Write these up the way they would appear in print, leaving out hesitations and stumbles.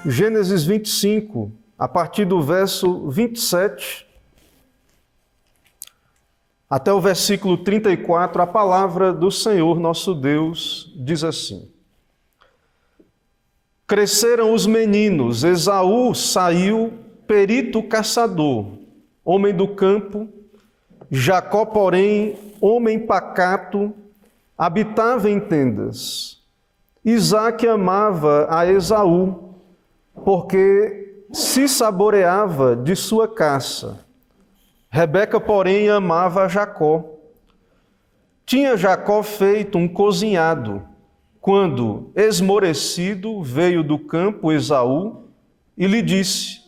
Gênesis 25, a partir do verso 27 até o versículo 34, a palavra do Senhor nosso Deus diz assim: Cresceram os meninos, Esaú saiu perito caçador, homem do campo, Jacó, porém, homem pacato, habitava em tendas. Isaque amava a Esaú, porque se saboreava de sua caça. Rebeca, porém, amava a Jacó. Tinha Jacó feito um cozinhado, quando, esmorecido, veio do campo Esaú e lhe disse: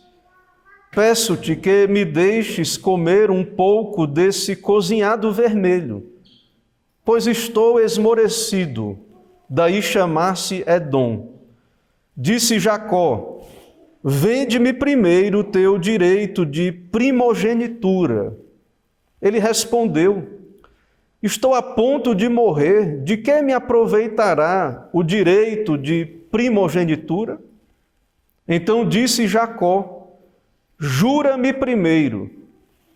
Peço-te que me deixes comer um pouco desse cozinhado vermelho, pois estou esmorecido. Daí chamar-se Edom. Disse Jacó: Vende-me primeiro o teu direito de primogenitura. Ele respondeu: Estou a ponto de morrer, de que me aproveitará o direito de primogenitura? Então disse Jacó: Jura-me primeiro.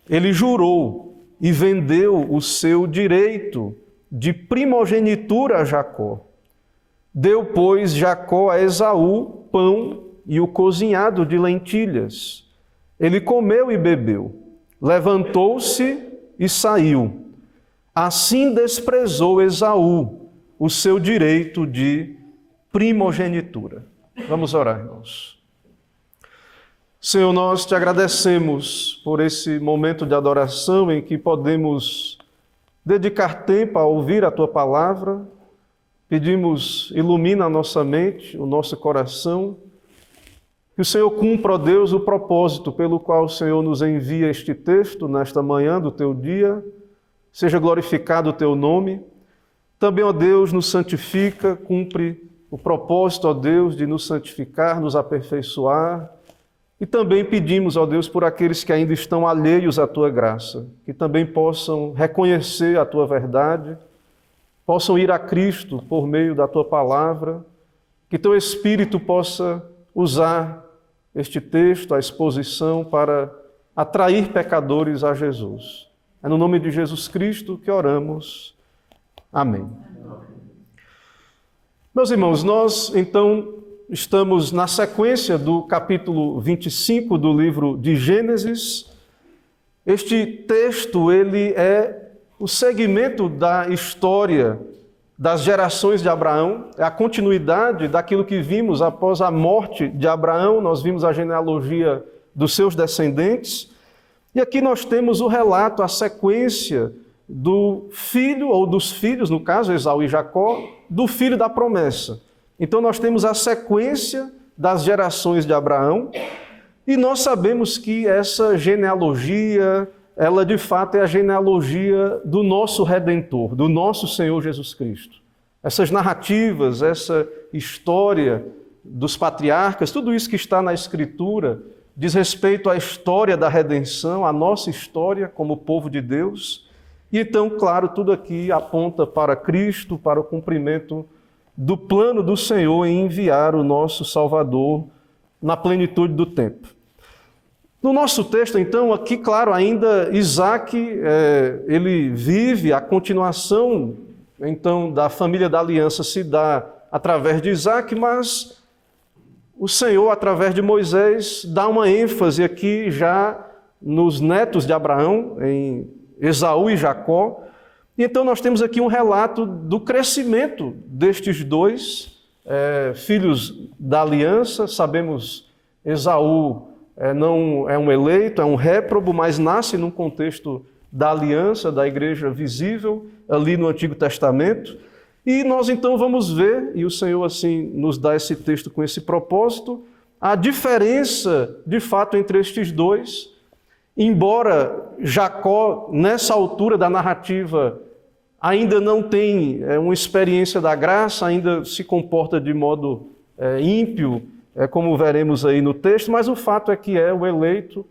Ele jurou e vendeu o seu direito de primogenitura a Jacó. Deu, pois, Jacó a Esaú pão e o cozinhado de lentilhas. Ele comeu e bebeu, levantou-se e saiu. Assim desprezou Esaú o seu direito de primogenitura. Vamos orar, irmãos. Senhor, nós te agradecemos por esse momento de adoração em que podemos dedicar tempo a ouvir a Tua palavra. Pedimos, ilumina a nossa mente, o nosso coração. Que o Senhor cumpra, ó Deus, o propósito pelo qual o Senhor nos envia este texto nesta manhã do Teu dia. Seja glorificado o Teu nome. Também, ó Deus, nos santifica, cumpre o propósito, ó Deus, de nos santificar, nos aperfeiçoar. E também pedimos, ó Deus, por aqueles que ainda estão alheios à Tua graça, que também possam reconhecer a Tua verdade, possam ir a Cristo por meio da Tua palavra, que Teu Espírito possa usar este texto, a exposição, para atrair pecadores a Jesus. É no nome de Jesus Cristo que oramos. Amém. Meus irmãos, nós então estamos na sequência do capítulo 25 do livro de Gênesis. Este texto, ele é o segmento da história das gerações de Abraão, é a continuidade daquilo que vimos após a morte de Abraão. Nós vimos a genealogia dos seus descendentes. E aqui nós temos o relato, a sequência do filho, ou dos filhos, no caso, Esaú e Jacó, do filho da promessa. Então nós temos a sequência das gerações de Abraão, e nós sabemos que essa genealogia, ela de fato é a genealogia do nosso Redentor, do nosso Senhor Jesus Cristo. Essas narrativas, essa história dos patriarcas, tudo isso que está na Escritura, diz respeito à história da redenção, à nossa história como povo de Deus. E então, claro, tudo aqui aponta para Cristo, para o cumprimento do plano do Senhor em enviar o nosso Salvador na plenitude do tempo. No nosso texto, então, aqui, claro, ainda Isaque, ele vive a continuação, então, da família da aliança se dá através de Isaque, mas o Senhor, através de Moisés, dá uma ênfase aqui já nos netos de Abraão, em Esaú e Jacó. E então nós temos aqui um relato do crescimento destes dois filhos da aliança. Sabemos Esaú não é um eleito, é um réprobo, mas nasce num contexto da aliança, da igreja visível, ali no Antigo Testamento. E nós então vamos ver, e o Senhor assim nos dá esse texto com esse propósito, a diferença de fato entre estes dois. Embora Jacó, nessa altura da narrativa, ainda não tem uma experiência da graça, ainda se comporta de modo ímpio, como veremos aí no texto, mas o fato é que é o eleito.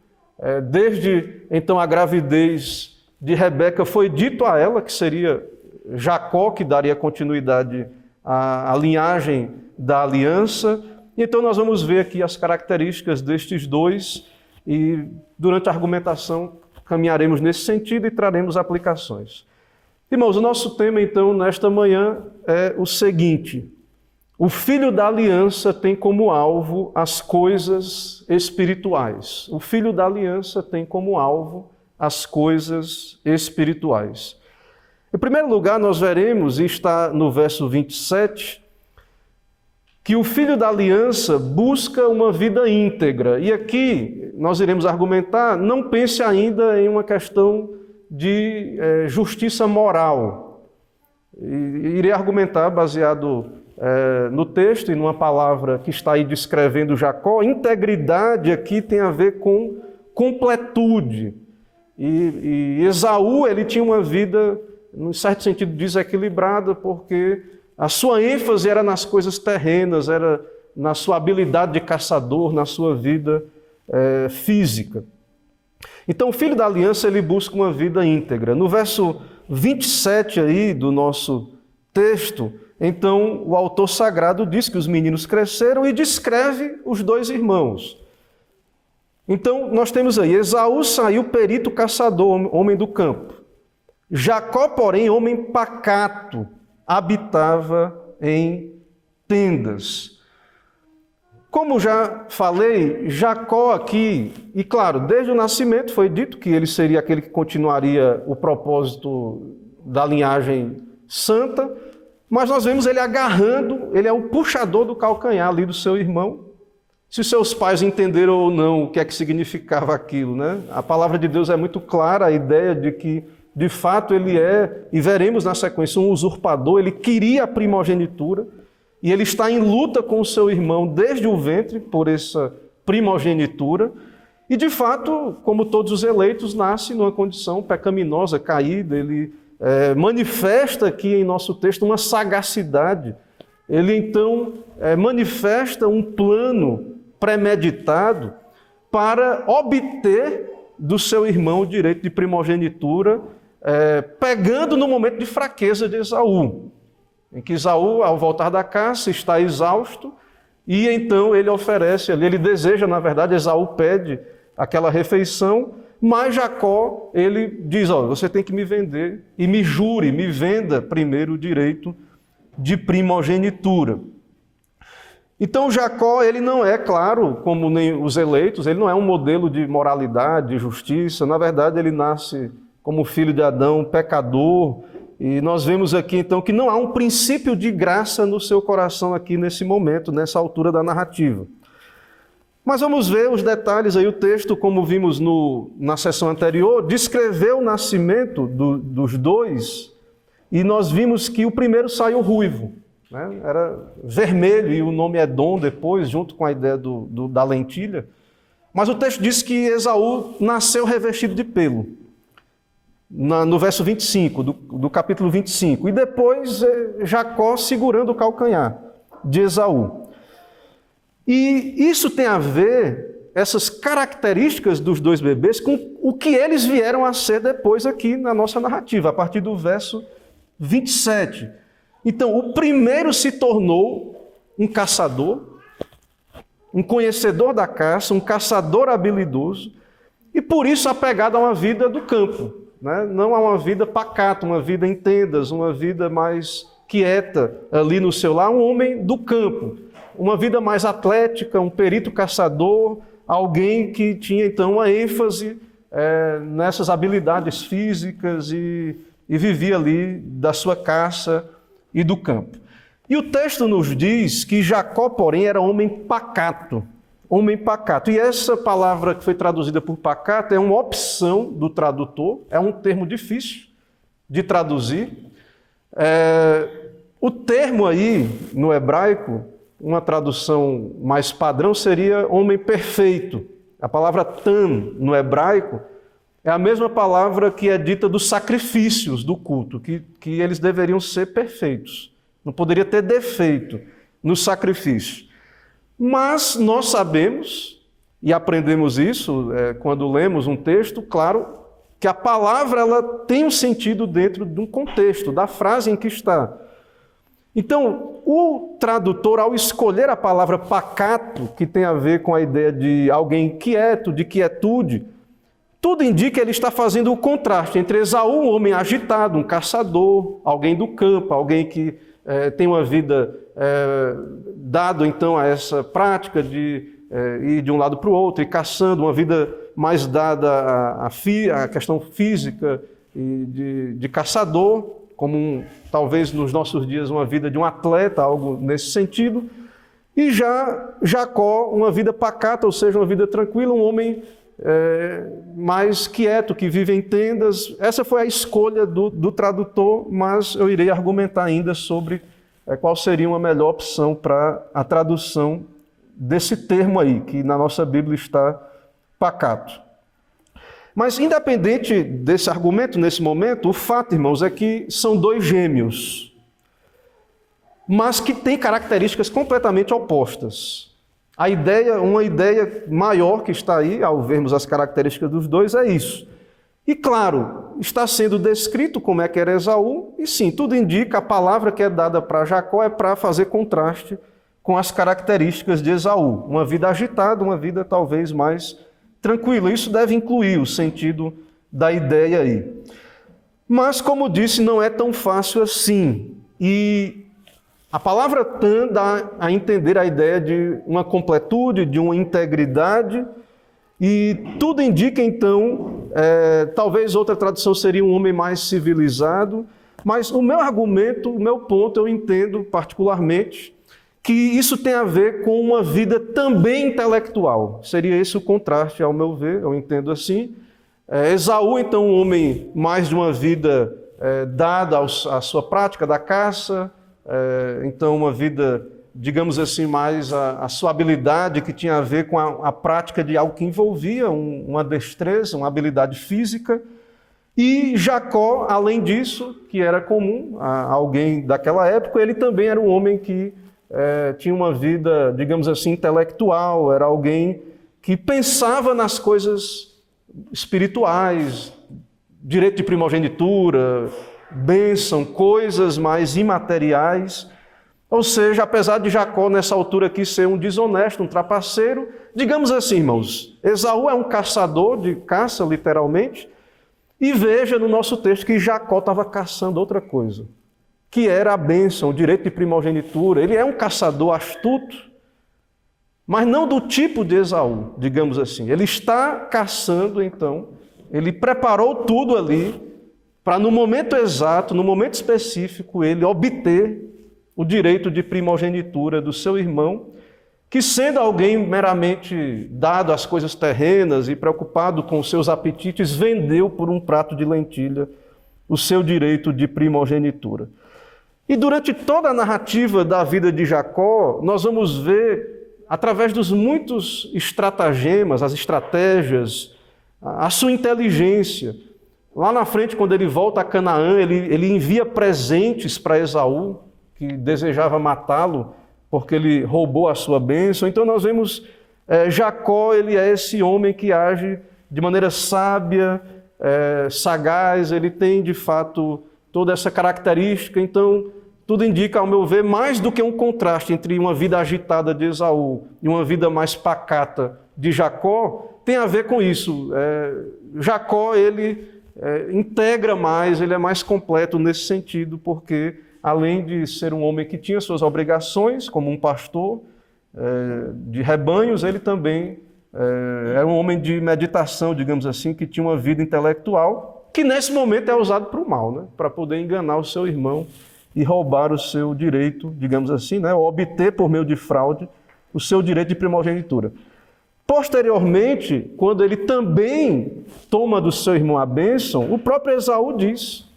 Desde então a gravidez de Rebeca foi dito a ela que seria Jacó que daria continuidade à linhagem da aliança. Então nós vamos ver aqui as características destes dois e durante a argumentação caminharemos nesse sentido e traremos aplicações. Irmãos, o nosso tema então nesta manhã é o seguinte: o Filho da Aliança tem como alvo as coisas espirituais. O Filho da Aliança tem como alvo as coisas espirituais. Em primeiro lugar, nós veremos, e está no verso 27, que o Filho da Aliança busca uma vida íntegra. E aqui nós iremos argumentar, não pense ainda em uma questão de justiça moral. Irei argumentar baseado no texto e numa palavra que está aí descrevendo Jacó. Integridade aqui tem a ver com completude. E Esaú, ele tinha uma vida, num certo sentido, desequilibrada, porque a sua ênfase era nas coisas terrenas, era na sua habilidade de caçador, na sua vida física. Então, o Filho da Aliança, ele busca uma vida íntegra. No verso 27 aí do nosso texto, então, o autor sagrado diz que os meninos cresceram e descreve os dois irmãos. Então, nós temos aí, Esaú saiu perito caçador, homem do campo. Jacó, porém, homem pacato, habitava em tendas. Como já falei, Jacó aqui, e claro, desde o nascimento foi dito que ele seria aquele que continuaria o propósito da linhagem santa, mas nós vemos ele agarrando, ele é o puxador do calcanhar ali do seu irmão. Se seus pais entenderam ou não o que é que significava aquilo, né? A palavra de Deus é muito clara, a ideia de que, de fato, ele é, e veremos na sequência, um usurpador, ele queria a primogenitura, e ele está em luta com o seu irmão desde o ventre por essa primogenitura, e de fato, como todos os eleitos, nasce numa condição pecaminosa, caída. Ele manifesta aqui em nosso texto uma sagacidade. Ele então manifesta um plano premeditado para obter do seu irmão o direito de primogenitura, pegando no momento de fraqueza de Esaú, em que Esaú, ao voltar da caça, está exausto, e então ele oferece ali, ele deseja, na verdade, Esaú pede aquela refeição, mas Jacó, ele diz, você tem que me vender, e me jure, me venda primeiro o direito de primogenitura. Então Jacó, ele não é, claro, como nem os eleitos, ele não é um modelo de moralidade, de justiça. Na verdade, ele nasce como filho de Adão, pecador, e nós vemos aqui então que não há um princípio de graça no seu coração aqui nesse momento, nessa altura da narrativa. Mas vamos ver os detalhes aí. O texto, como vimos na sessão anterior, descreveu o nascimento dos dois, e nós vimos que o primeiro saiu ruivo, né? Era vermelho, e o nome é Edom depois, junto com a ideia da lentilha. Mas o texto diz que Esaú nasceu revestido de pelo, no verso 25, do capítulo 25. E depois Jacó segurando o calcanhar de Esaú. E isso tem a ver, essas características dos dois bebês, com o que eles vieram a ser depois aqui na nossa narrativa, a partir do verso 27. Então, o primeiro se tornou um caçador, um conhecedor da caça, um caçador habilidoso, e por isso apegado a uma vida do campo, né? Não a uma vida pacata, uma vida em tendas, uma vida mais quieta ali no seu lar, um homem do campo. Uma vida mais atlética, um perito caçador, alguém que tinha então uma ênfase nessas habilidades físicas e vivia ali da sua caça e do campo. E o texto nos diz que Jacó, porém, era homem pacato. Homem pacato. E essa palavra que foi traduzida por pacato é uma opção do tradutor, é um termo difícil de traduzir. O termo aí, no hebraico, uma tradução mais padrão seria homem perfeito. A palavra tam, no hebraico, é a mesma palavra que é dita dos sacrifícios do culto, que eles deveriam ser perfeitos. Não poderia ter defeito no sacrifício. Mas nós sabemos, e aprendemos isso quando lemos um texto, claro, que a palavra ela tem um sentido dentro de um contexto, da frase em que está. Então, o tradutor, ao escolher a palavra pacato, que tem a ver com a ideia de alguém quieto, de quietude, tudo indica que ele está fazendo o contraste entre Esaú, um homem agitado, um caçador, alguém do campo, alguém que tem uma vida dado então a essa prática de ir de um lado para o outro e caçando, uma vida mais dada à questão física e de caçador, como talvez nos nossos dias uma vida de um atleta, algo nesse sentido. E já Jacó, uma vida pacata, ou seja, uma vida tranquila, um homem mais quieto, que vive em tendas. Essa foi a escolha do tradutor, mas eu irei argumentar ainda sobre qual seria uma melhor opção para a tradução desse termo aí, que na nossa Bíblia está pacato. Mas independente desse argumento, nesse momento, o fato, irmãos, é que são dois gêmeos, mas que têm características completamente opostas. Uma ideia maior que está aí, ao vermos as características dos dois, é isso. E claro, está sendo descrito como é que era Esaú, e sim, tudo indica, a palavra que é dada para Jacó é para fazer contraste com as características de Esaú. Uma vida agitada, uma vida talvez mais tranquila. Isso deve incluir o sentido da ideia aí. Mas, como disse, não é tão fácil assim. E a palavra tan dá a entender a ideia de uma completude, de uma integridade, e tudo indica, então, talvez outra tradução seria um homem mais civilizado, mas o meu argumento, o meu ponto, eu entendo particularmente que isso tem a ver com uma vida também intelectual. Seria esse o contraste, ao meu ver, eu entendo assim. Esaú, então, um homem mais de uma vida dada à sua prática da caça, então uma vida, digamos assim, mais a sua habilidade que tinha a ver com a prática de algo que envolvia uma destreza, uma habilidade física. E Jacó, além disso, que era comum a alguém daquela época, ele também era um homem que tinha uma vida, digamos assim, intelectual, era alguém que pensava nas coisas espirituais, direito de primogenitura, bênção, coisas mais imateriais. Ou seja, apesar de Jacó, nessa altura aqui, ser um desonesto, um trapaceiro, digamos assim, irmãos, Esaú é um caçador de caça, literalmente, e veja no nosso texto que Jacó estava caçando outra coisa, que era a bênção, o direito de primogenitura. Ele é um caçador astuto, mas não do tipo de Esaú, digamos assim. Ele está caçando, então, ele preparou tudo ali para, no momento exato, no momento específico, ele obter o direito de primogenitura do seu irmão, que, sendo alguém meramente dado às coisas terrenas e preocupado com os seus apetites, vendeu por um prato de lentilha o seu direito de primogenitura. E durante toda a narrativa da vida de Jacó, nós vamos ver, através dos muitos estratagemas, as estratégias, a sua inteligência. Lá na frente, quando ele volta a Canaã, ele envia presentes para Esaú, que desejava matá-lo, porque ele roubou a sua bênção. Então nós vemos Jacó, ele é esse homem que age de maneira sábia, sagaz, ele tem de fato toda essa característica. Então tudo indica, ao meu ver, mais do que um contraste entre uma vida agitada de Esaú e uma vida mais pacata de Jacó, tem a ver com isso. Jacó, ele integra mais, ele é mais completo nesse sentido, porque além de ser um homem que tinha suas obrigações, como um pastor de rebanhos, ele também era um homem de meditação, digamos assim, que tinha uma vida intelectual, que nesse momento é usado para o mal, né? Para poder enganar o seu irmão e roubar o seu direito, digamos assim, né? Ou obter por meio de fraude o seu direito de primogenitura. Posteriormente, quando ele também toma do seu irmão a bênção, o próprio Esaú diz: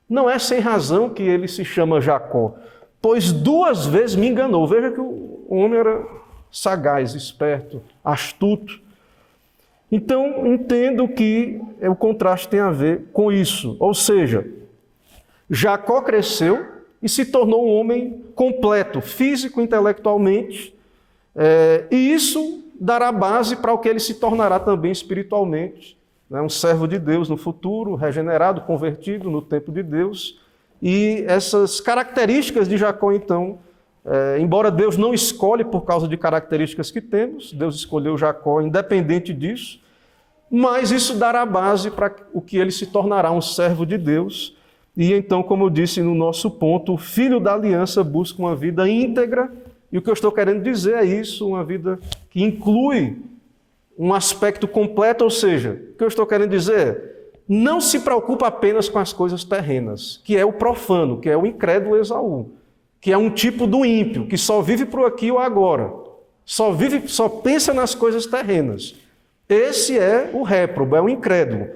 não é sem razão que ele se chama Jacó, pois 2 vezes me enganou. Veja que o homem era sagaz, esperto, astuto. Então, entendo que o contraste tem a ver com isso. Ou seja, Jacó cresceu e se tornou um homem completo, físico, intelectualmente, e isso dará base para o que ele se tornará também espiritualmente. Um servo de Deus no futuro, regenerado, convertido no tempo de Deus. E essas características de Jacó, então, embora Deus não escolhe por causa de características que temos, Deus escolheu Jacó independente disso, mas isso dará base para o que ele se tornará um servo de Deus. E então, como eu disse no nosso ponto, o filho da aliança busca uma vida íntegra, e o que eu estou querendo dizer é isso, uma vida que inclui um aspecto completo, ou seja, o que eu estou querendo dizer, não se preocupa apenas com as coisas terrenas, que é o profano, que é o incrédulo Esaú, que é um tipo do ímpio, que só vive por aqui ou agora, só pensa nas coisas terrenas. Esse é o réprobo, é o incrédulo.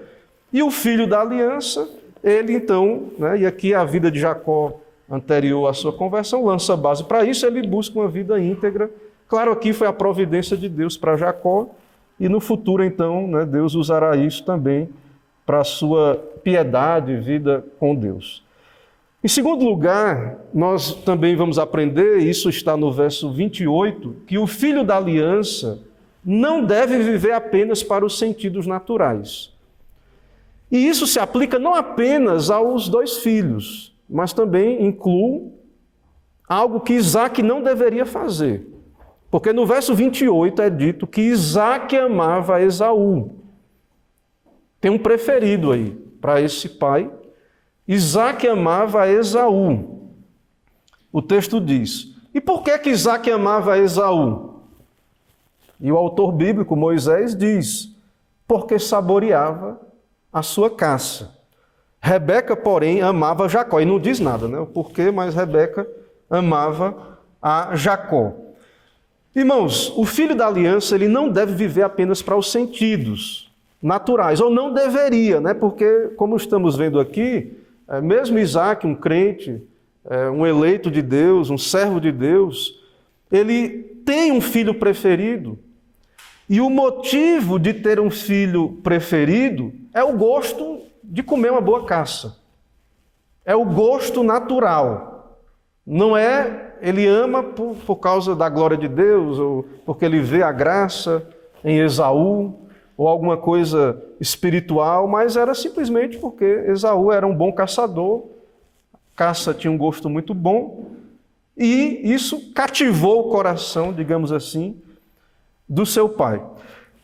E o filho da aliança, ele então, e aqui a vida de Jacó anterior à sua conversão, lança base para isso, ele busca uma vida íntegra. Claro, aqui foi a providência de Deus para Jacó, e no futuro, então, Deus usará isso também para a sua piedade e vida com Deus. Em segundo lugar, nós também vamos aprender, isso está no verso 28, que o filho da aliança não deve viver apenas para os sentidos naturais. E isso se aplica não apenas aos dois filhos, mas também inclui algo que Isaque não deveria fazer. Porque no verso 28 é dito que Isaque amava Esaú. Tem um preferido aí para esse pai. Isaque amava Esaú. O texto diz, e por que Isaque amava Esaú? E o autor bíblico, Moisés, diz, porque saboreava a sua caça. Rebeca, porém, amava Jacó. E não diz nada, o porquê, mas Rebeca amava a Jacó. Irmãos, o filho da aliança, ele não deve viver apenas para os sentidos naturais, ou não deveria, porque, como estamos vendo aqui, mesmo Isaque, um crente, um eleito de Deus, um servo de Deus, ele tem um filho preferido, e o motivo de ter um filho preferido é o gosto de comer uma boa caça. É o gosto natural. Não é, ele ama por causa da glória de Deus, ou porque ele vê a graça em Esaú, ou alguma coisa espiritual, mas era simplesmente porque Esaú era um bom caçador, caça tinha um gosto muito bom, e isso cativou o coração, digamos assim, do seu pai.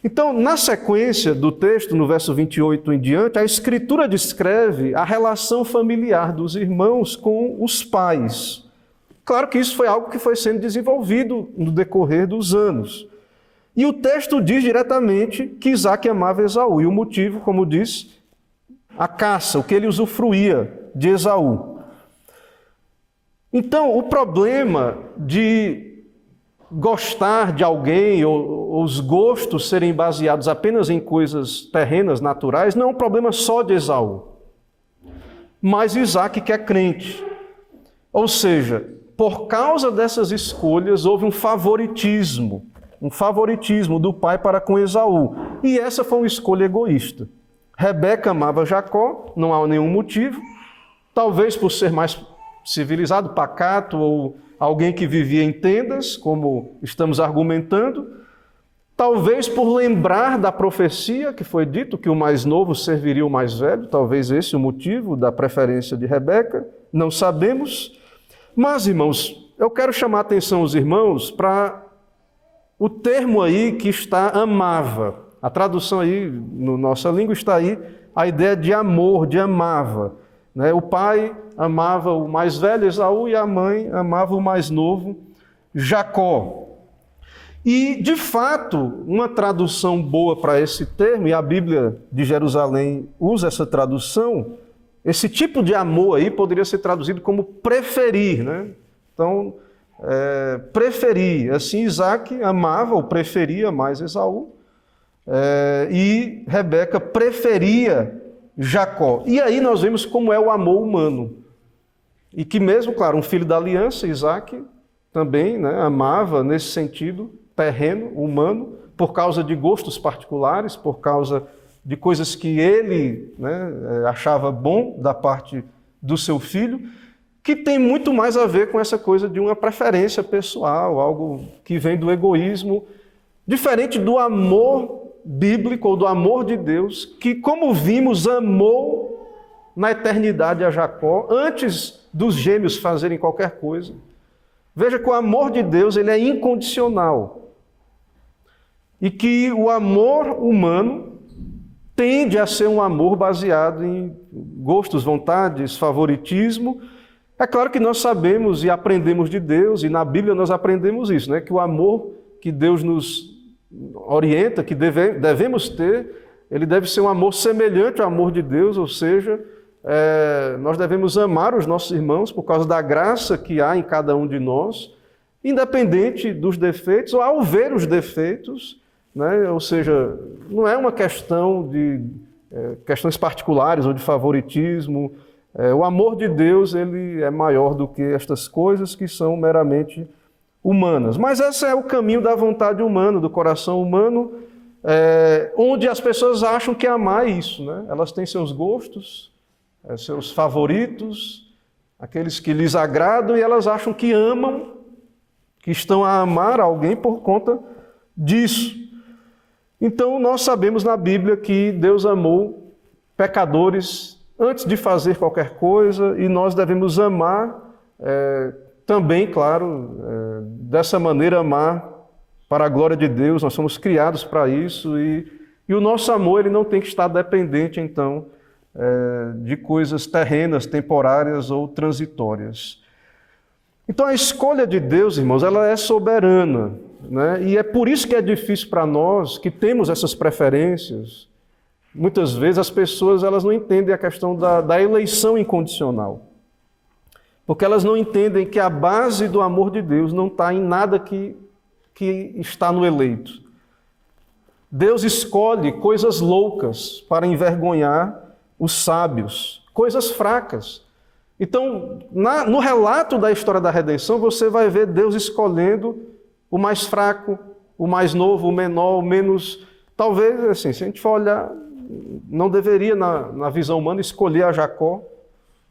Então, na sequência do texto, no verso 28 em diante, a Escritura descreve a relação familiar dos irmãos com os pais. Claro que isso foi algo que foi sendo desenvolvido no decorrer dos anos. E o texto diz diretamente que Isaque amava Esaú. E o motivo, como diz, a caça, o que ele usufruía de Esaú. Então, o problema de gostar de alguém ou os gostos serem baseados apenas em coisas terrenas, naturais, não é um problema só de Esaú. Mas Isaque que é crente. Ou seja, por causa dessas escolhas houve um favoritismo do pai para com Esaú. E essa foi uma escolha egoísta. Rebeca amava Jacó, não há nenhum motivo, talvez por ser mais civilizado, pacato, ou alguém que vivia em tendas, como estamos argumentando, talvez por lembrar da profecia que foi dito que o mais novo serviria o mais velho, talvez esse o motivo da preferência de Rebeca, não sabemos. Mas, irmãos, eu quero chamar a atenção dos irmãos para o termo aí que está amava. A tradução aí, na nossa língua, está aí a ideia de amor, de amava. O pai amava o mais velho, Esaú, e a mãe amava o mais novo, Jacó. E, de fato, uma tradução boa para esse termo, e a Bíblia de Jerusalém usa essa tradução, esse tipo de amor aí poderia ser traduzido como preferir, Então, preferir. Assim, Isaque amava ou preferia mais Esaú, e Rebeca preferia Jacó. E aí nós vemos como é o amor humano. E que mesmo, claro, um filho da aliança, Isaque, também amava nesse sentido terreno, humano, por causa de gostos particulares, por causa de coisas que ele achava bom da parte do seu filho, que tem muito mais a ver com essa coisa de uma preferência pessoal, algo que vem do egoísmo, diferente do amor bíblico ou do amor de Deus, que, como vimos, amou na eternidade a Jacó, antes dos gêmeos fazerem qualquer coisa. Veja que o amor de Deus ele é incondicional. E que o amor humano tende a ser um amor baseado em gostos, vontades, favoritismo. É claro que nós sabemos e aprendemos de Deus, e na Bíblia nós aprendemos isso, né? Que o amor que Deus nos orienta, que devemos ter, ele deve ser um amor semelhante ao amor de Deus, ou seja, nós devemos amar os nossos irmãos por causa da graça que há em cada um de nós, independente dos defeitos, ou ao ver os defeitos, né? Ou seja, não é uma questão de questões particulares ou de favoritismo. O amor de Deus ele é maior do que estas coisas que são meramente humanas. Mas esse é o caminho da vontade humana, do coração humano, onde as pessoas acham que amar é isso, né? Elas têm seus gostos, seus favoritos, aqueles que lhes agradam, e elas acham que amam, que estão a amar alguém por conta disso. Então nós sabemos na Bíblia que Deus amou pecadores antes de fazer qualquer coisa, e nós devemos amar também, claro, dessa maneira amar para a glória de Deus. Nós somos criados para isso, e o nosso amor ele não tem que estar dependente, então, de coisas terrenas, temporárias ou transitórias. Então a escolha de Deus, irmãos, ela é soberana, né? E é por isso que é difícil para nós, que temos essas preferências. Muitas vezes as pessoas elas não entendem a questão da eleição incondicional. Porque elas não entendem que a base do amor de Deus não está em nada que está no eleito. Deus escolhe coisas loucas para envergonhar os sábios, coisas fracas. Então, no relato da história da redenção, você vai ver Deus escolhendo o mais fraco, o mais novo, o menor, o menos... Talvez, assim, se a gente for olhar, não deveria, na visão humana, escolher a Jacó,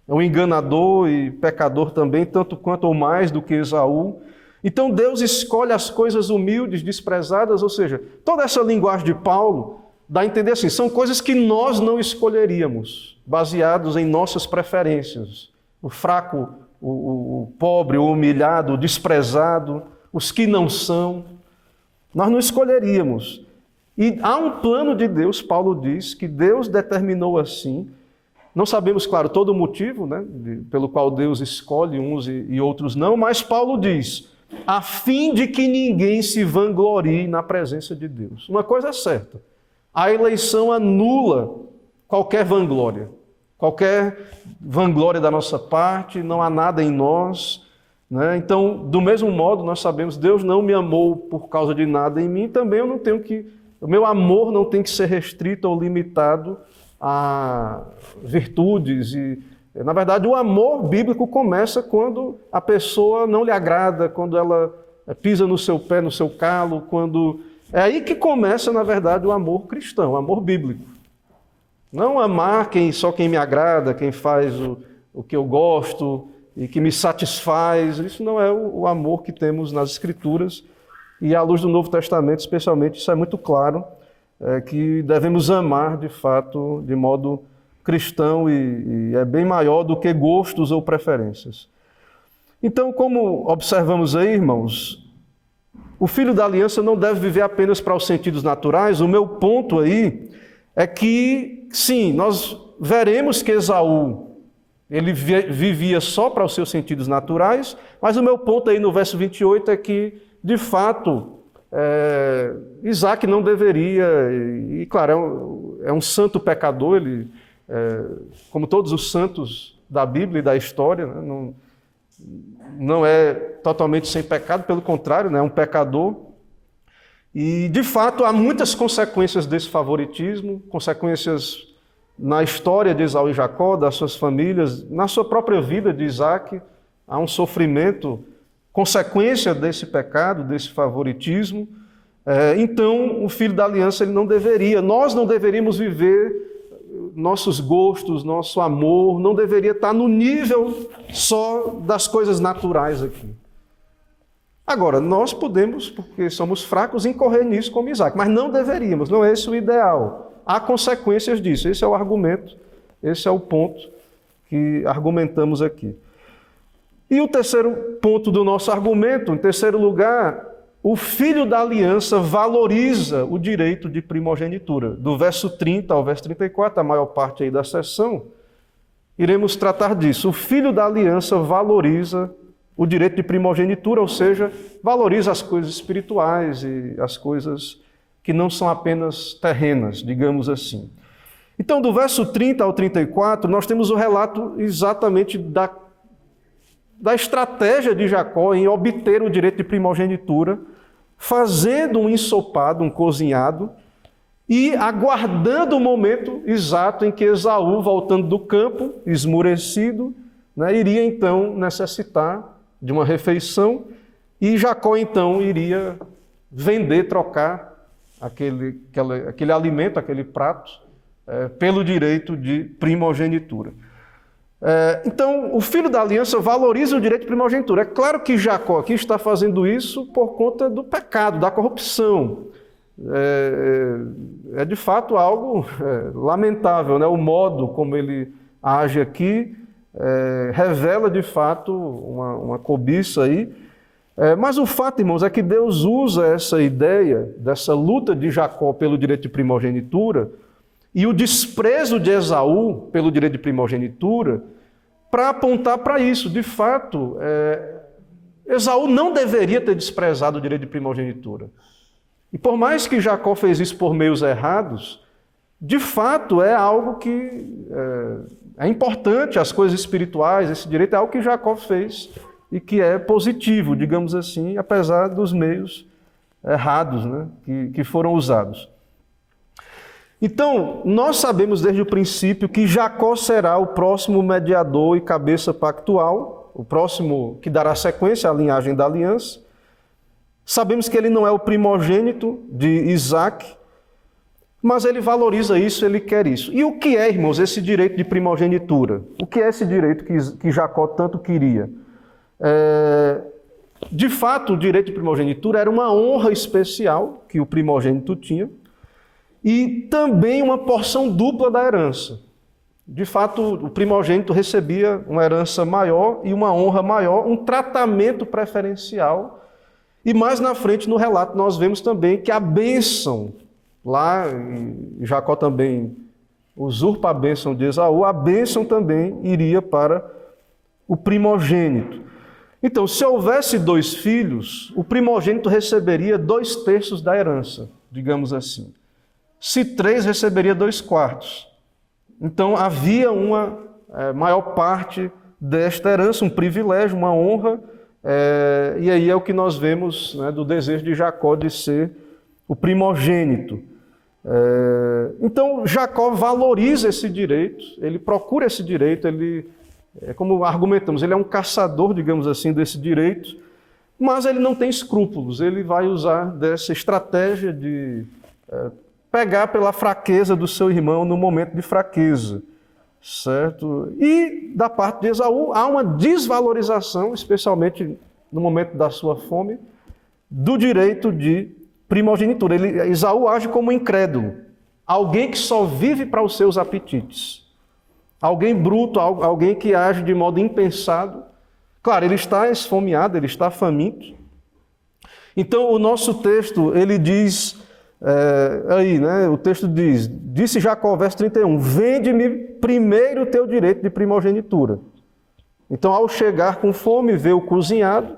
um enganador e pecador também, tanto quanto ou mais do que Esaú. Então Deus escolhe as coisas humildes, desprezadas, ou seja, toda essa linguagem de Paulo dá a entender assim, são coisas que nós não escolheríamos, baseados em nossas preferências. O fraco, o pobre, o humilhado, o desprezado, os que não são, nós não escolheríamos. E há um plano de Deus, Paulo diz, que Deus determinou assim. Não sabemos, claro, todo o motivo, né, pelo qual Deus escolhe uns e outros não, mas Paulo diz, a fim de que ninguém se vanglorie na presença de Deus. Uma coisa é certa, a eleição anula qualquer vanglória da nossa parte, não há nada em nós, né? Então, do mesmo modo, nós sabemos, Deus não me amou por causa de nada em mim, também eu não tenho que, o meu amor não tem que ser restrito ou limitado a virtudes. E, na verdade, o amor bíblico começa quando a pessoa não lhe agrada, quando ela pisa no seu pé, no seu calo, quando... É aí que começa, na verdade, o amor cristão, o amor bíblico. Não amar só quem me agrada, quem faz o que eu gosto e que me satisfaz. Isso não é o amor que temos nas Escrituras. E à luz do Novo Testamento, especialmente, isso é muito claro, que devemos amar, de fato, de modo cristão e é bem maior do que gostos ou preferências. Então, como observamos aí, irmãos, o Filho da Aliança não deve viver apenas para os sentidos naturais. O meu ponto aí é que, sim, nós veremos que Esaú, ele vivia só para os seus sentidos naturais, mas o meu ponto aí no verso 28 é que, de fato, Isaac não deveria, e claro, é um santo pecador, ele, como todos os santos da Bíblia e da história, né, não é totalmente sem pecado, pelo contrário, né, é um pecador. E, de fato, há muitas consequências desse favoritismo, consequências na história de Esaú e Jacó, das suas famílias, na sua própria vida de Isaac, há um sofrimento, consequência desse pecado, desse favoritismo. Então, o Filho da Aliança, nós não deveríamos viver nossos gostos, nosso amor, não deveria estar no nível só das coisas naturais aqui. Agora, nós podemos, porque somos fracos, incorrer nisso como Isaac, mas não deveríamos, não é esse o ideal. Há consequências disso, esse é o argumento, esse é o ponto que argumentamos aqui. E o terceiro ponto do nosso argumento, em terceiro lugar, o filho da aliança valoriza o direito de primogenitura. Do verso 30 ao verso 34, a maior parte aí da sessão, iremos tratar disso. O filho da aliança valoriza o direito de primogenitura, ou seja, valoriza as coisas espirituais e as coisas que não são apenas terrenas, digamos assim. Então, do verso 30 ao 34, nós temos o relato exatamente da estratégia de Jacó em obter o direito de primogenitura, fazendo um ensopado, um cozinhado, e aguardando o momento exato em que Esaú, voltando do campo, esmurecido, iria então necessitar de uma refeição, e Jacó então iria vender, trocar aquele alimento, aquele prato, pelo direito de primogenitura. Então, o filho da aliança valoriza o direito de primogenitura. É claro que Jacó aqui está fazendo isso por conta do pecado, da corrupção. É de fato algo lamentável, né? O modo como ele age aqui revela de fato uma cobiça aí. Mas o fato, irmãos, é que Deus usa essa ideia, dessa luta de Jacó pelo direito de primogenitura e o desprezo de Esaú pelo direito de primogenitura para apontar para isso. De fato, Esaú não deveria ter desprezado o direito de primogenitura. E por mais que Jacó fez isso por meios errados, de fato é algo que é importante, as coisas espirituais, esse direito é algo que Jacó fez e que é positivo, digamos assim, apesar dos meios errados, né, que foram usados. Então, nós sabemos desde o princípio que Jacó será o próximo mediador e cabeça pactual, o próximo que dará sequência à linhagem da aliança. Sabemos que ele não é o primogênito de Isaac, mas ele valoriza isso, ele quer isso. E o que é, irmãos, esse direito de primogenitura? O que é esse direito que Jacó tanto queria? De fato, o direito de primogenitura era uma honra especial que o primogênito tinha, e também uma porção dupla da herança. De fato, o primogênito recebia uma herança maior e uma honra maior, um tratamento preferencial. E mais na frente, no relato, nós vemos também que a bênção, lá Jacó também usurpa a bênção de Esaú, a bênção também iria para o primogênito. Então, se houvesse 2 filhos, o primogênito receberia 2/3 da herança, digamos assim. Se 3, receberia 2/4. Então, havia uma maior parte desta herança, um privilégio, uma honra, e aí é o que nós vemos, né, do desejo de Jacó de ser o primogênito. Então, Jacó valoriza esse direito, ele procura esse direito, como argumentamos, ele é um caçador, digamos assim, desse direito, mas ele não tem escrúpulos, ele vai usar dessa estratégia de pegar pela fraqueza do seu irmão no momento de fraqueza, certo? E da parte de Esaú há uma desvalorização, especialmente no momento da sua fome, do direito de primogenitura. Esaú age como incrédulo, alguém que só vive para os seus apetites, alguém bruto, alguém que age de modo impensado. Claro, ele está esfomeado, ele está faminto. Então, o nosso texto, ele diz... o texto diz, disse Jacó, verso 31, vende-me primeiro o teu direito de primogenitura. Então, ao chegar com fome, vê o cozinhado,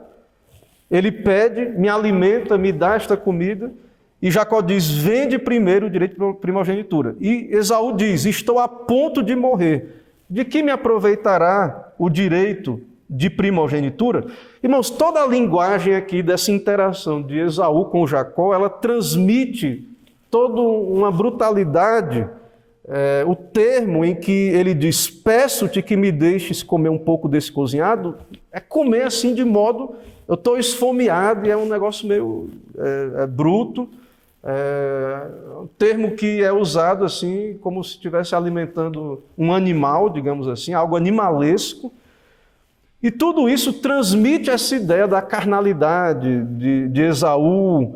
ele pede, me alimenta, me dá esta comida, e Jacó diz, vende primeiro o direito de primogenitura. E Esaú diz, estou a ponto de morrer, de que me aproveitará o direito de primogenitura? Irmãos, toda a linguagem aqui dessa interação de Esaú com Jacó, ela transmite toda uma brutalidade. O termo em que ele diz, peço-te que me deixes comer um pouco desse cozinhado, é comer assim de modo, eu estou esfomeado, e é um negócio meio bruto, um termo que é usado assim, como se estivesse alimentando um animal, digamos assim, algo animalesco. E tudo isso transmite essa ideia da carnalidade de Esaú,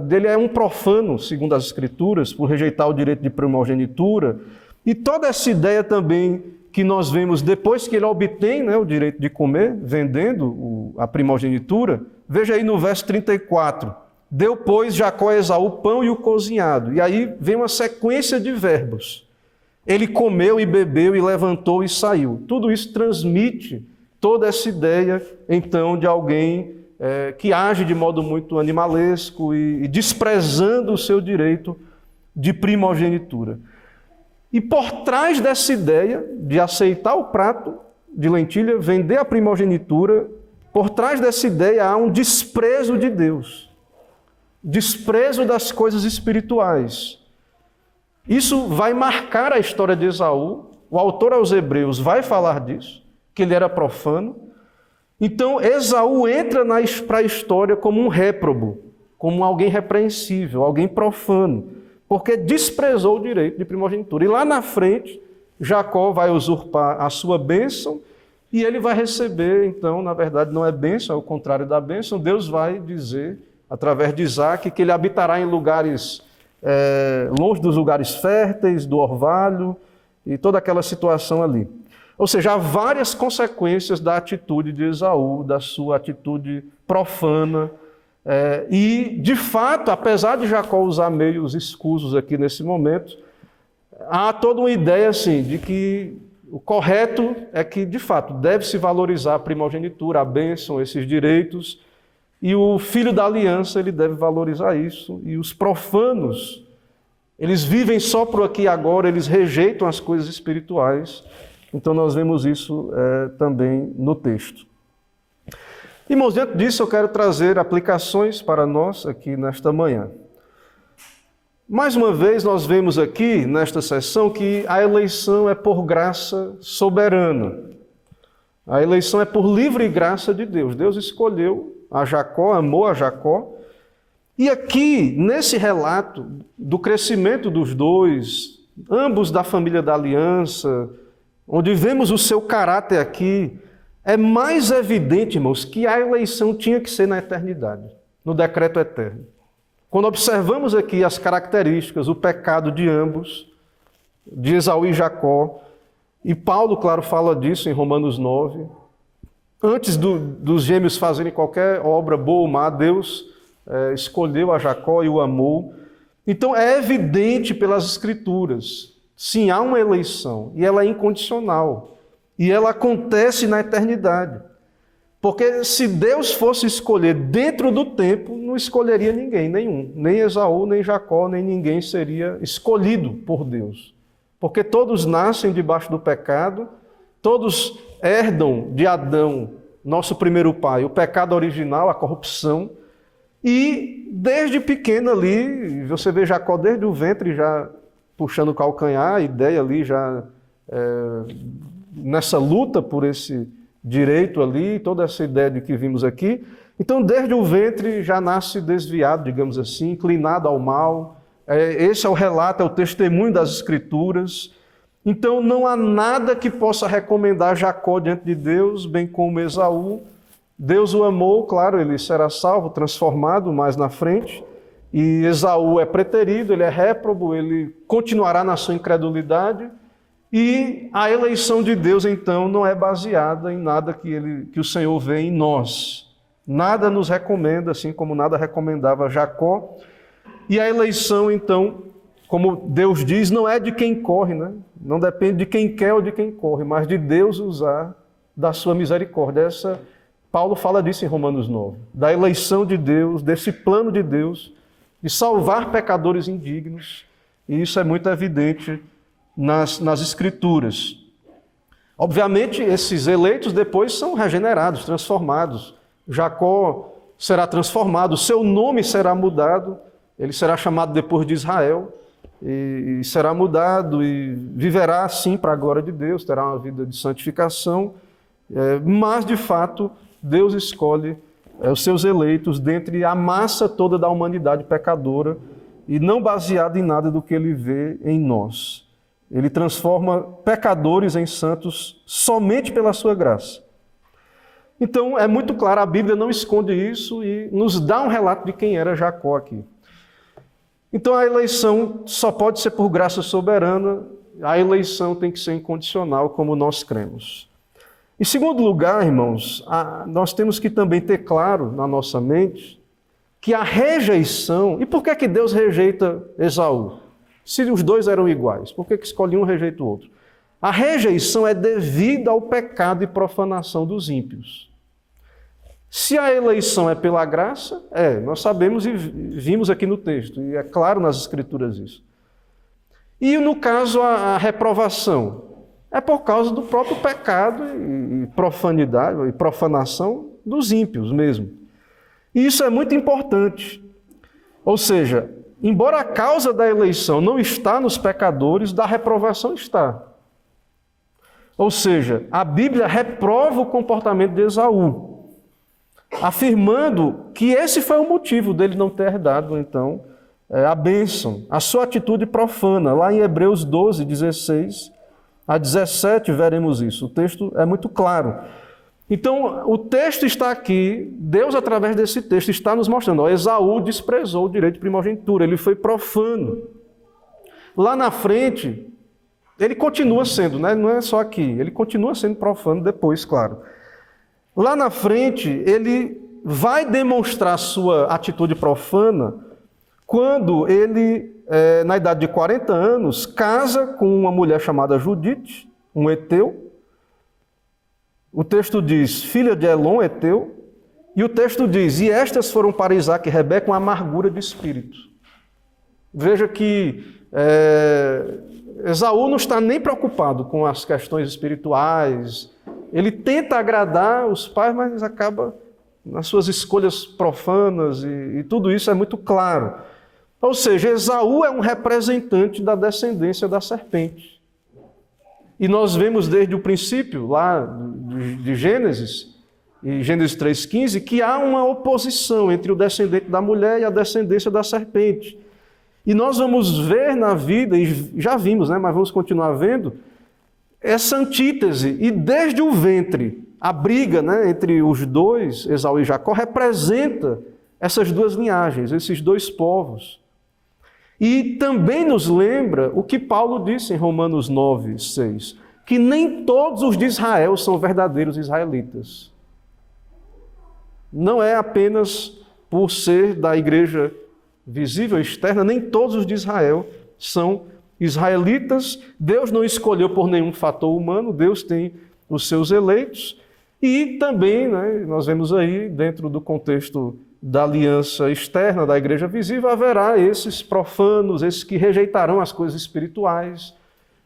dele é um profano, segundo as Escrituras, por rejeitar o direito de primogenitura, e toda essa ideia também que nós vemos depois que ele obtém, né, o direito de comer, vendendo a primogenitura. Veja aí no verso 34. Deu, pois, Jacó a Esaú o pão e o cozinhado. E aí vem uma sequência de verbos. Ele comeu e bebeu e levantou e saiu. Tudo isso transmite toda essa ideia, então, de alguém que age de modo muito animalesco e desprezando o seu direito de primogenitura. E por trás dessa ideia de aceitar o prato de lentilha, vender a primogenitura, por trás dessa ideia há um desprezo de Deus, desprezo das coisas espirituais. Isso vai marcar a história de Esaú. O autor aos Hebreus vai falar disso, que ele era profano. Então, Esaú entra para a história como um réprobo, como alguém repreensível, alguém profano, porque desprezou o direito de primogenitura. E lá na frente, Jacó vai usurpar a sua bênção e ele vai receber, então, na verdade, não é bênção, é o contrário da bênção. Deus vai dizer, através de Isaac, que ele habitará em lugares longe dos lugares férteis, do orvalho e toda aquela situação ali. Ou seja, há várias consequências da atitude de Esaú, da sua atitude profana. E, de fato, apesar de Jacó usar meios escusos aqui nesse momento, há toda uma ideia assim, de que o correto é que, de fato, deve-se valorizar a primogenitura, a bênção, esses direitos, e o filho da aliança ele deve valorizar isso. E os profanos, eles vivem só por aqui e agora, eles rejeitam as coisas espirituais. Então nós vemos isso também no texto. Irmãos, diante disso eu quero trazer aplicações para nós aqui nesta manhã. Mais uma vez nós vemos aqui nesta sessão que a eleição é por graça soberana. A eleição é por livre graça de Deus. Deus escolheu a Jacó, amou a Jacó. E aqui, nesse relato do crescimento dos dois, ambos da família da aliança, onde vemos o seu caráter aqui, é mais evidente, irmãos, que a eleição tinha que ser na eternidade, no decreto eterno. Quando observamos aqui as características, o pecado de ambos, de Esaú e Jacó, e Paulo, claro, fala disso em Romanos 9, antes dos gêmeos fazerem qualquer obra boa ou má, Deus escolheu a Jacó e o amou. Então é evidente pelas Escrituras, sim, há uma eleição, e ela é incondicional, e ela acontece na eternidade. Porque se Deus fosse escolher dentro do tempo, não escolheria ninguém, nenhum. Nem Esaú, nem Jacó, nem ninguém seria escolhido por Deus. Porque todos nascem debaixo do pecado, todos herdam de Adão, nosso primeiro pai, o pecado original, a corrupção. E desde pequeno ali, você vê Jacó desde o ventre já puxando o calcanhar, a ideia ali já nessa luta por esse direito ali, toda essa ideia de que vimos aqui. Então, desde o ventre já nasce desviado, digamos assim, inclinado ao mal. Esse é o relato, é o testemunho das Escrituras. Então, não há nada que possa recomendar Jacó diante de Deus, bem como Esaú. Deus o amou, claro, ele será salvo, transformado mais na frente. E Esaú é preterido, ele é réprobo, ele continuará na sua incredulidade. E a eleição de Deus, então, não é baseada em nada que o Senhor vê em nós. Nada nos recomenda, assim como nada recomendava Jacó. E a eleição, então, como Deus diz, não é de quem corre, né? Não depende de quem quer ou de quem corre, mas de Deus usar da sua misericórdia. Paulo fala disso em Romanos 9, da eleição de Deus, desse plano de Deus, de salvar pecadores indignos. E isso é muito evidente nas Escrituras. Obviamente, esses eleitos depois são regenerados, transformados. Jacó será transformado, seu nome será mudado, ele será chamado depois de Israel, e será mudado e viverá assim para a glória de Deus, terá uma vida de santificação, mas de fato Deus escolhe os seus eleitos dentre a massa toda da humanidade pecadora e não baseado em nada do que ele vê em nós. Ele transforma pecadores em santos somente pela sua graça. Então, é muito claro, a Bíblia não esconde isso e nos dá um relato de quem era Jacó aqui. Então, a eleição só pode ser por graça soberana a eleição tem que ser incondicional, como nós cremos. Em segundo lugar, irmãos, nós temos que também ter claro na nossa mente que a rejeição... E por que Deus rejeita Esaú? Se os dois eram iguais, por que escolhe um e rejeita o outro? A rejeição é devida ao pecado e profanação dos ímpios. Se a eleição é pela graça, nós sabemos e vimos aqui no texto, e é claro nas Escrituras isso. E no caso a reprovação, é por causa do próprio pecado e profanidade e profanação dos ímpios mesmo. E isso é muito importante. Ou seja, embora a causa da eleição não está nos pecadores, da reprovação está. Ou seja, a Bíblia reprova o comportamento de Esaú, afirmando que esse foi o motivo dele não ter herdado, então, a bênção, a sua atitude profana. Lá em Hebreus 12, 16 a 17, veremos isso. O texto é muito claro. Então, o texto está aqui, Deus, através desse texto, está nos mostrando, Esaú desprezou o direito de primogenitura, ele foi profano. Lá na frente, ele continua sendo, né? Não é só aqui, ele continua sendo profano depois, claro. Lá na frente, ele vai demonstrar sua atitude profana quando ele, na idade de 40 anos, casa com uma mulher chamada Judite, um heteu. O texto diz, filha de Elon, heteu, e o texto diz, e estas foram para Isaque e Rebeca uma amargura de espírito. Veja que Esaú não está nem preocupado com as questões espirituais, ele tenta agradar os pais, mas acaba nas suas escolhas profanas, e tudo isso é muito claro. Ou seja, Esaú é um representante da descendência da serpente. E nós vemos desde o princípio, lá de Gênesis, em Gênesis 3,15, que há uma oposição entre o descendente da mulher e a descendência da serpente. E nós vamos ver na vida, e já vimos, né, mas vamos continuar vendo, essa antítese. E desde o ventre, a briga, né, entre os dois, Esaú e Jacó, representa essas duas linhagens, esses dois povos. E também nos lembra o que Paulo disse em Romanos 9, 6, que nem todos os de Israel são verdadeiros israelitas. Não é apenas por ser da igreja visível, externa, nem todos os de Israel são israelitas. Deus não escolheu por nenhum fator humano, Deus tem os seus eleitos. E também, né, nós vemos aí, dentro do contexto da aliança externa da igreja visível, haverá esses profanos, esses que rejeitarão as coisas espirituais,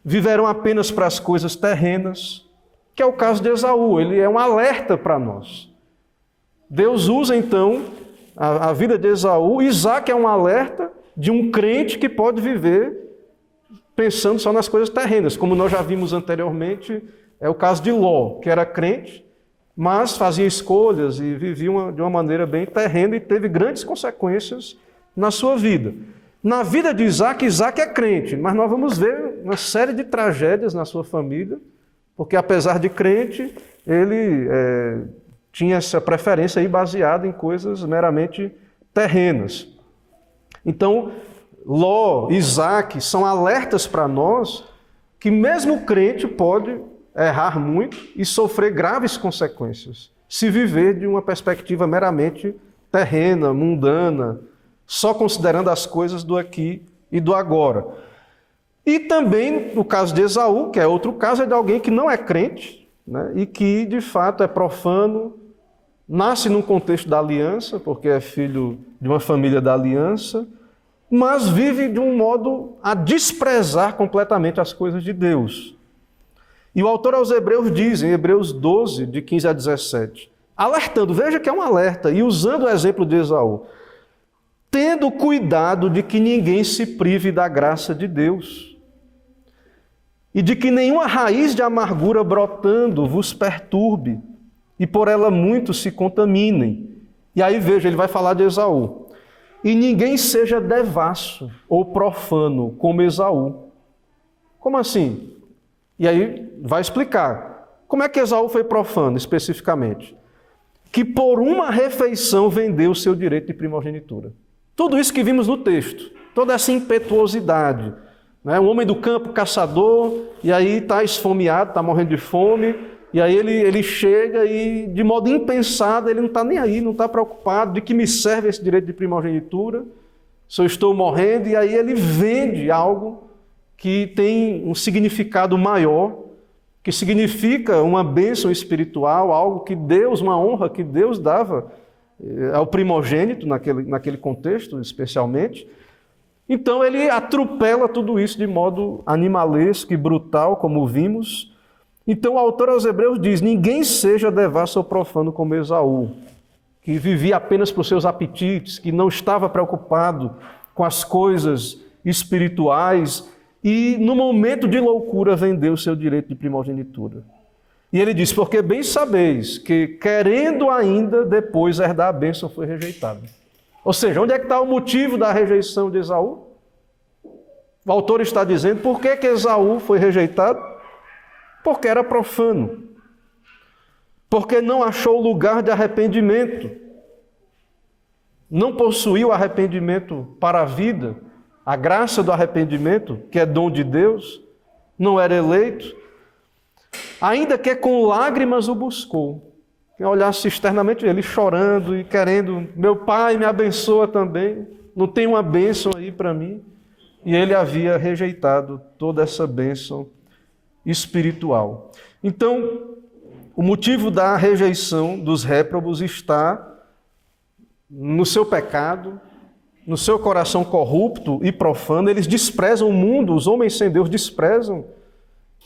viverão apenas para as coisas terrenas, que é o caso de Esaú. Ele é um alerta para nós. Deus usa, então, a vida de Esaú. Isaque é um alerta de um crente que pode viver pensando só nas coisas terrenas. Como nós já vimos anteriormente, é o caso de Ló, que era crente, mas fazia escolhas e vivia de uma maneira bem terrena e teve grandes consequências na sua vida. Na vida de Isaque, Isaque é crente, mas nós vamos ver uma série de tragédias na sua família, porque apesar de crente, ele tinha essa preferência aí baseada em coisas meramente terrenas. Então, Ló, Isaque são alertas para nós que mesmo o crente pode errar muito e sofrer graves consequências, se viver de uma perspectiva meramente terrena, mundana, só considerando as coisas do aqui e do agora. E também, no caso de Esaú, que é outro caso, é de alguém que não é crente, né, e que, de fato, é profano, nasce num contexto da aliança, porque é filho de uma família da aliança, mas vive de um modo a desprezar completamente as coisas de Deus. E o autor aos Hebreus diz, em Hebreus 12, de 15 a 17, alertando, veja que é um alerta, e usando o exemplo de Esaú, tendo cuidado de que ninguém se prive da graça de Deus, e de que nenhuma raiz de amargura brotando vos perturbe, e por ela muitos se contaminem. E aí veja, ele vai falar de Esaú. E ninguém seja devasso ou profano como Esaú. Como assim? E aí vai explicar. Como é que Esaú foi profano, especificamente? Que por uma refeição vendeu o seu direito de primogenitura. Tudo isso que vimos no texto, toda essa impetuosidade, né? Um homem do campo, caçador, e aí está esfomeado, está morrendo de fome, e aí ele chega e, de modo impensado, ele não está nem aí, não está preocupado de que me serve esse direito de primogenitura, se eu estou morrendo, e aí ele vende algo que tem um significado maior, que significa uma bênção espiritual, algo que Deus, uma honra que Deus dava ao primogênito, naquele contexto especialmente. Então ele atropela tudo isso de modo animalesco e brutal, como vimos. Então o autor aos Hebreus diz: ninguém seja devasso ou profano como Esaú, que vivia apenas por seus apetites, que não estava preocupado com as coisas espirituais e, no momento de loucura, vendeu o seu direito de primogenitura. E ele diz: porque bem sabeis que, querendo ainda depois herdar a bênção, foi rejeitado. Ou seja, onde é que está o motivo da rejeição de Esaú? O autor está dizendo: por que Esaú foi rejeitado? Porque era profano. Porque não achou lugar de arrependimento. Não possuiu arrependimento para a vida, a graça do arrependimento, que é dom de Deus, não era eleito. Ainda que com lágrimas o buscou. Quem olhasse externamente ele chorando e querendo: meu pai, me abençoa também, não tem uma bênção aí para mim. E ele havia rejeitado toda essa bênção espiritual. Então, o motivo da rejeição dos réprobos está no seu pecado, no seu coração corrupto e profano. Eles desprezam o mundo, os homens sem Deus desprezam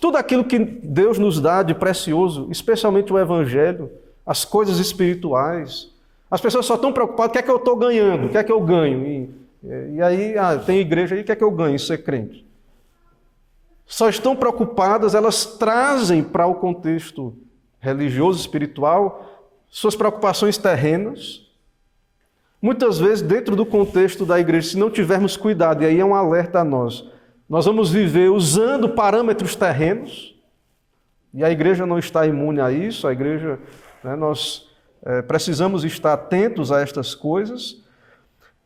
tudo aquilo que Deus nos dá de precioso, especialmente o Evangelho, as coisas espirituais. As pessoas só estão preocupadas: o que é que eu estou ganhando? O que é que eu ganho? E aí, tem igreja aí, o que é que eu ganho em ser crente? Só estão preocupadas, elas trazem para o contexto religioso, espiritual, suas preocupações terrenas. Muitas vezes, dentro do contexto da igreja, se não tivermos cuidado, e aí é um alerta a nós vamos viver usando parâmetros terrenos, e a igreja não está imune a isso. A igreja, nós precisamos estar atentos a estas coisas,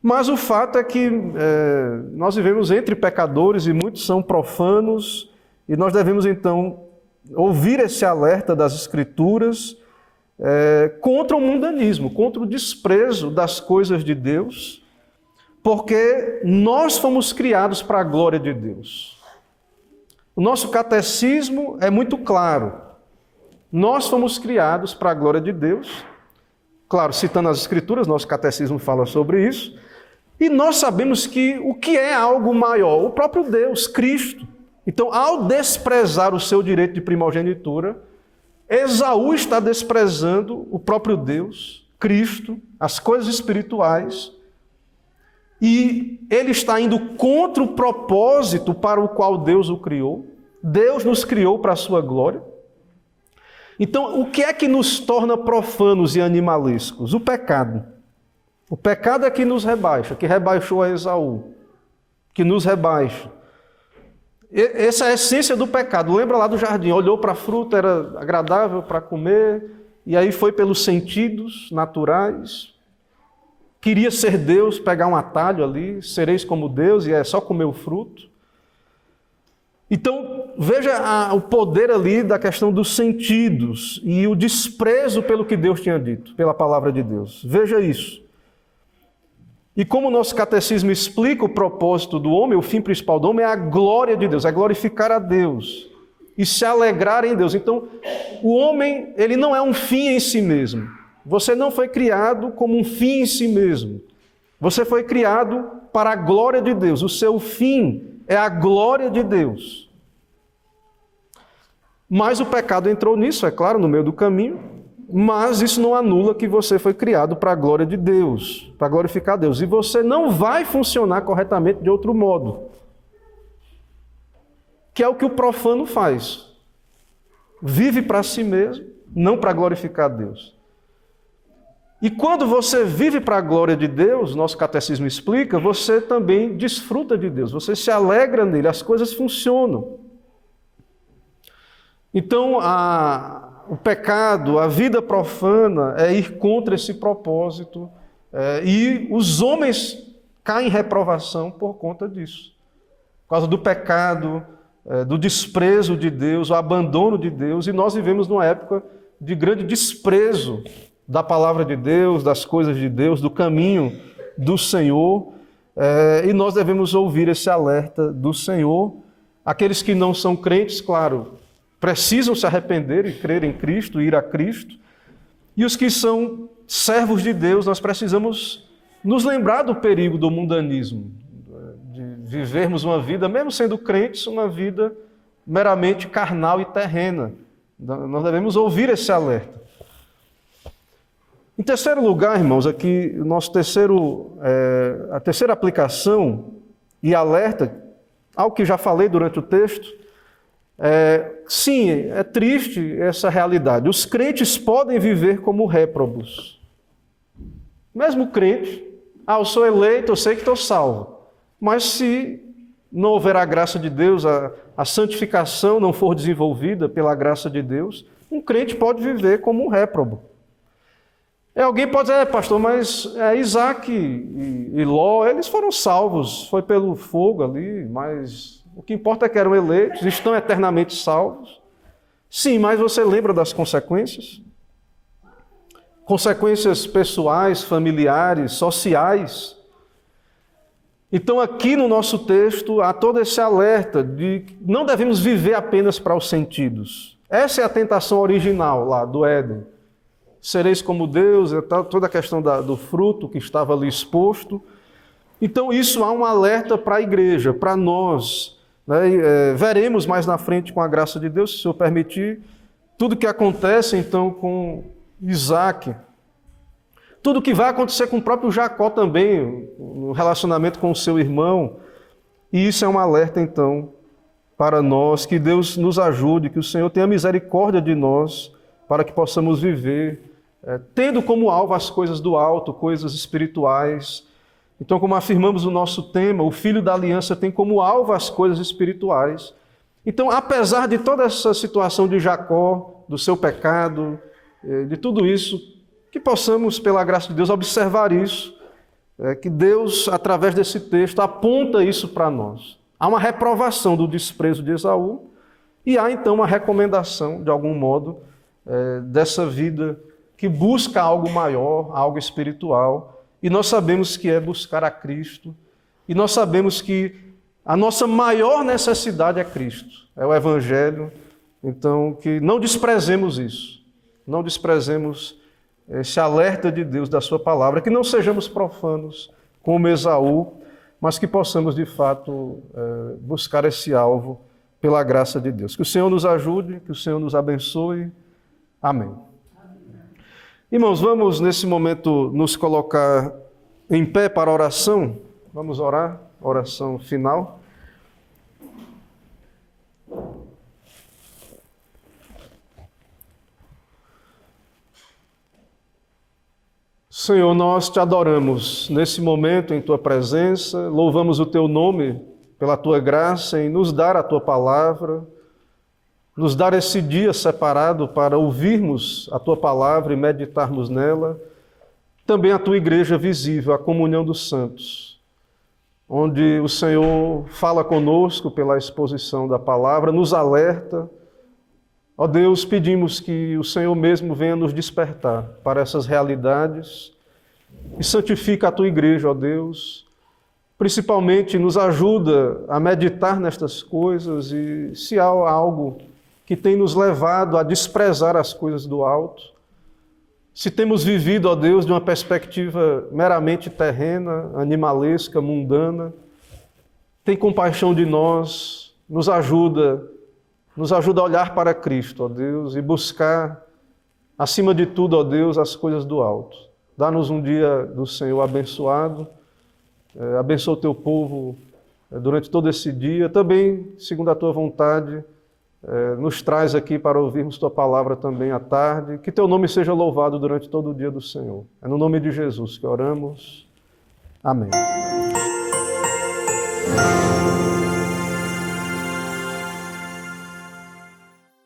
mas o fato é que nós vivemos entre pecadores e muitos são profanos, e nós devemos então ouvir esse alerta das Escrituras contra o mundanismo, contra o desprezo das coisas de Deus, porque nós fomos criados para a glória de Deus. O nosso catecismo é muito claro. Nós fomos criados para a glória de Deus. Claro, citando as Escrituras, nosso catecismo fala sobre isso. E nós sabemos que o que é algo maior? O próprio Deus, Cristo. Então, ao desprezar o seu direito de primogenitura, Esaú está desprezando o próprio Deus, Cristo, as coisas espirituais, e ele está indo contra o propósito para o qual Deus o criou. Deus nos criou para a sua glória. Então, o que é que nos torna profanos e animalescos? O pecado. O pecado é que nos rebaixa, que rebaixou a Esaú, que nos rebaixa. Essa é a essência do pecado. Lembra lá do jardim, olhou para a fruta, era agradável para comer, e aí foi pelos sentidos naturais. Queria ser Deus, pegar um atalho ali, sereis como Deus, e é só comer o fruto. Então, veja o poder ali da questão dos sentidos e o desprezo pelo que Deus tinha dito, pela palavra de Deus. Veja isso. E como o nosso catecismo explica o propósito do homem, o fim principal do homem é a glória de Deus, é glorificar a Deus e se alegrar em Deus. Então, o homem, ele não é um fim em si mesmo. Você não foi criado como um fim em si mesmo. Você foi criado para a glória de Deus. O seu fim é a glória de Deus. Mas o pecado entrou nisso, é claro, no meio do caminho. Mas isso não anula que você foi criado para a glória de Deus, para glorificar a Deus. E você não vai funcionar corretamente de outro modo. Que é o que o profano faz. Vive para si mesmo, não para glorificar a Deus. E quando você vive para a glória de Deus, nosso catecismo explica, você também desfruta de Deus, você se alegra nele, as coisas funcionam. Então, o pecado, a vida profana é ir contra esse propósito, e os homens caem em reprovação por conta disso. por causa do pecado, do desprezo de Deus, o abandono de Deus, e nós vivemos numa época de grande desprezo da palavra de Deus, das coisas de Deus, do caminho do Senhor, e nós devemos ouvir esse alerta do Senhor. Aqueles que não são crentes, claro, precisam se arrepender e crer em Cristo, ir a Cristo, e os que são servos de Deus, nós precisamos nos lembrar do perigo do mundanismo, de vivermos uma vida, mesmo sendo crentes, uma vida meramente carnal e terrena. Nós devemos ouvir esse alerta. Em terceiro lugar, irmãos, aqui o nosso a terceira aplicação e alerta, algo que já falei durante o texto, sim, é triste essa realidade. Os crentes podem viver como réprobos. Mesmo crente, eu sou eleito, eu sei que estou salvo. Mas se não houver a graça de Deus, a santificação não for desenvolvida pela graça de Deus, um crente pode viver como um réprobo. Alguém pode dizer, pastor, mas Isaac e Ló, eles foram salvos, foi pelo fogo ali, mas o que importa é que eram eleitos, estão eternamente salvos. Sim, mas você lembra das consequências? Consequências pessoais, familiares, sociais. Então aqui no nosso texto há todo esse alerta de que não devemos viver apenas para os sentidos. Essa é a tentação original lá do Éden. Sereis como Deus, toda a questão do fruto que estava ali exposto. Então isso há um alerta para a igreja, para nós. Né? Veremos mais na frente com a graça de Deus, se o Senhor permitir, tudo que acontece então com Isaac. Tudo que vai acontecer com o próprio Jacó também, no relacionamento com o seu irmão. E isso é um alerta então para nós, que Deus nos ajude, que o Senhor tenha misericórdia de nós, para que possamos viver tendo como alvo as coisas do alto, coisas espirituais. Então, como afirmamos no nosso tema, o Filho da Aliança tem como alvo as coisas espirituais. Então, apesar de toda essa situação de Jacó, do seu pecado, de tudo isso, que possamos, pela graça de Deus, observar isso, que Deus, através desse texto, aponta isso para nós. Há uma reprovação do desprezo de Esaú e há, então, uma recomendação, de algum modo, dessa vida que busca algo maior, algo espiritual, e nós sabemos que é buscar a Cristo, e nós sabemos que a nossa maior necessidade é Cristo, é o Evangelho. Então, que não desprezemos isso, não desprezemos esse alerta de Deus, da sua palavra, que não sejamos profanos como Esaú, mas que possamos de fato buscar esse alvo pela graça de Deus. Que o Senhor nos ajude, que o Senhor nos abençoe. Amém. Irmãos, vamos nesse momento nos colocar em pé para a oração. Vamos orar, oração final. Senhor, nós te adoramos nesse momento em Tua presença, louvamos o Teu nome pela Tua graça em nos dar a Tua palavra, nos dar esse dia separado para ouvirmos a Tua palavra e meditarmos nela. Também a Tua igreja visível, a comunhão dos santos, onde o Senhor fala conosco pela exposição da palavra, nos alerta. Ó Deus, pedimos que o Senhor mesmo venha nos despertar para essas realidades e santifica a Tua igreja, ó Deus. Principalmente nos ajuda a meditar nestas coisas e se há algo que tem nos levado a desprezar as coisas do alto, se temos vivido, ó Deus, de uma perspectiva meramente terrena, animalesca, mundana, tem compaixão de nós, nos ajuda a olhar para Cristo, ó Deus, e buscar, acima de tudo, ó Deus, as coisas do alto. Dá-nos um dia do Senhor abençoado, abençoa o Teu povo durante todo esse dia, também, segundo a Tua vontade, nos traz aqui para ouvirmos Tua palavra também à tarde. Que Teu nome seja louvado durante todo o dia do Senhor. É no nome de Jesus que oramos. Amém.